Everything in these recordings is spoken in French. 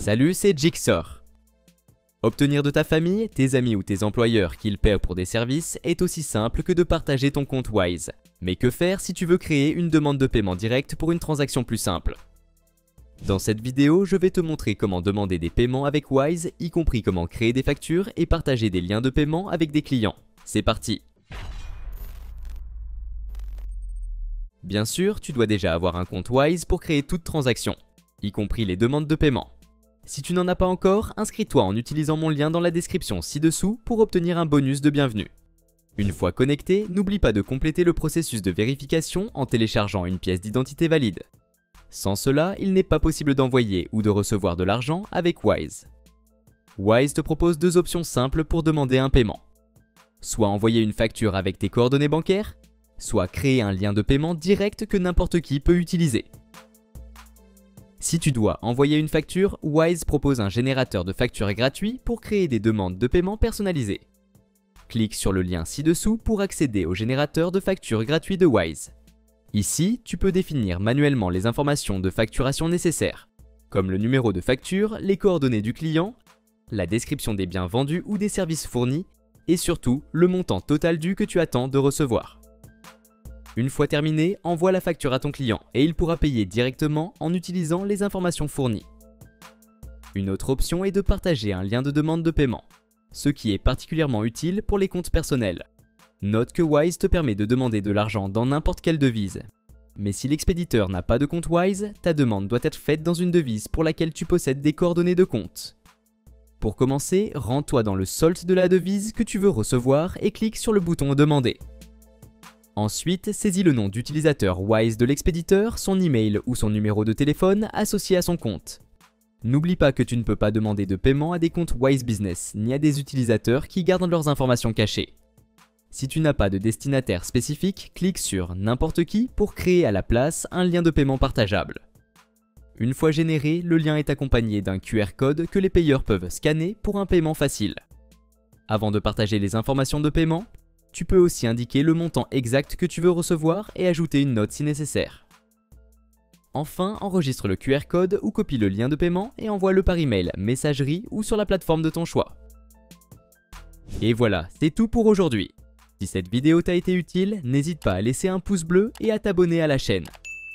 Salut, c'est Jigsaw. Obtenir de ta famille, tes amis ou tes employeurs qu'ils paient pour des services est aussi simple que de partager ton compte Wise. Mais que faire si tu veux créer une demande de paiement directe pour une transaction plus simple? Dans cette vidéo, je vais te montrer comment demander des paiements avec Wise, y compris comment créer des factures et partager des liens de paiement avec des clients. C'est parti! Bien sûr, tu dois déjà avoir un compte Wise pour créer toute transaction, y compris les demandes de paiement. Si tu n'en as pas encore, inscris-toi en utilisant mon lien dans la description ci-dessous pour obtenir un bonus de bienvenue. Une fois connecté, n'oublie pas de compléter le processus de vérification en téléchargeant une pièce d'identité valide. Sans cela, il n'est pas possible d'envoyer ou de recevoir de l'argent avec Wise. Wise te propose deux options simples pour demander un paiement. Soit envoyer une facture avec tes coordonnées bancaires, soit créer un lien de paiement direct que n'importe qui peut utiliser. Si tu dois envoyer une facture, Wise propose un générateur de factures gratuit pour créer des demandes de paiement personnalisées. Clique sur le lien ci-dessous pour accéder au générateur de factures gratuit de Wise. Ici, tu peux définir manuellement les informations de facturation nécessaires, comme le numéro de facture, les coordonnées du client, la description des biens vendus ou des services fournis, et surtout le montant total dû que tu attends de recevoir. Une fois terminé, envoie la facture à ton client et il pourra payer directement en utilisant les informations fournies. Une autre option est de partager un lien de demande de paiement, ce qui est particulièrement utile pour les comptes personnels. Note que Wise te permet de demander de l'argent dans n'importe quelle devise. Mais si l'expéditeur n'a pas de compte Wise, ta demande doit être faite dans une devise pour laquelle tu possèdes des coordonnées de compte. Pour commencer, rends-toi dans le solde de la devise que tu veux recevoir et clique sur le bouton Demander. Ensuite, saisis le nom d'utilisateur Wise de l'expéditeur, son email ou son numéro de téléphone associé à son compte. N'oublie pas que tu ne peux pas demander de paiement à des comptes Wise Business ni à des utilisateurs qui gardent leurs informations cachées. Si tu n'as pas de destinataire spécifique, clique sur N'importe qui pour créer à la place un lien de paiement partageable. Une fois généré, le lien est accompagné d'un QR code que les payeurs peuvent scanner pour un paiement facile. Avant de partager les informations de paiement, tu peux aussi indiquer le montant exact que tu veux recevoir et ajouter une note si nécessaire. Enfin, enregistre le QR code ou copie le lien de paiement et envoie-le par email, messagerie ou sur la plateforme de ton choix. Et voilà, c'est tout pour aujourd'hui. Si cette vidéo t'a été utile, n'hésite pas à laisser un pouce bleu et à t'abonner à la chaîne.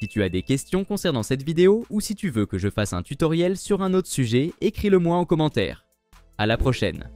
Si tu as des questions concernant cette vidéo ou si tu veux que je fasse un tutoriel sur un autre sujet, écris-le moi en commentaire. À la prochaine.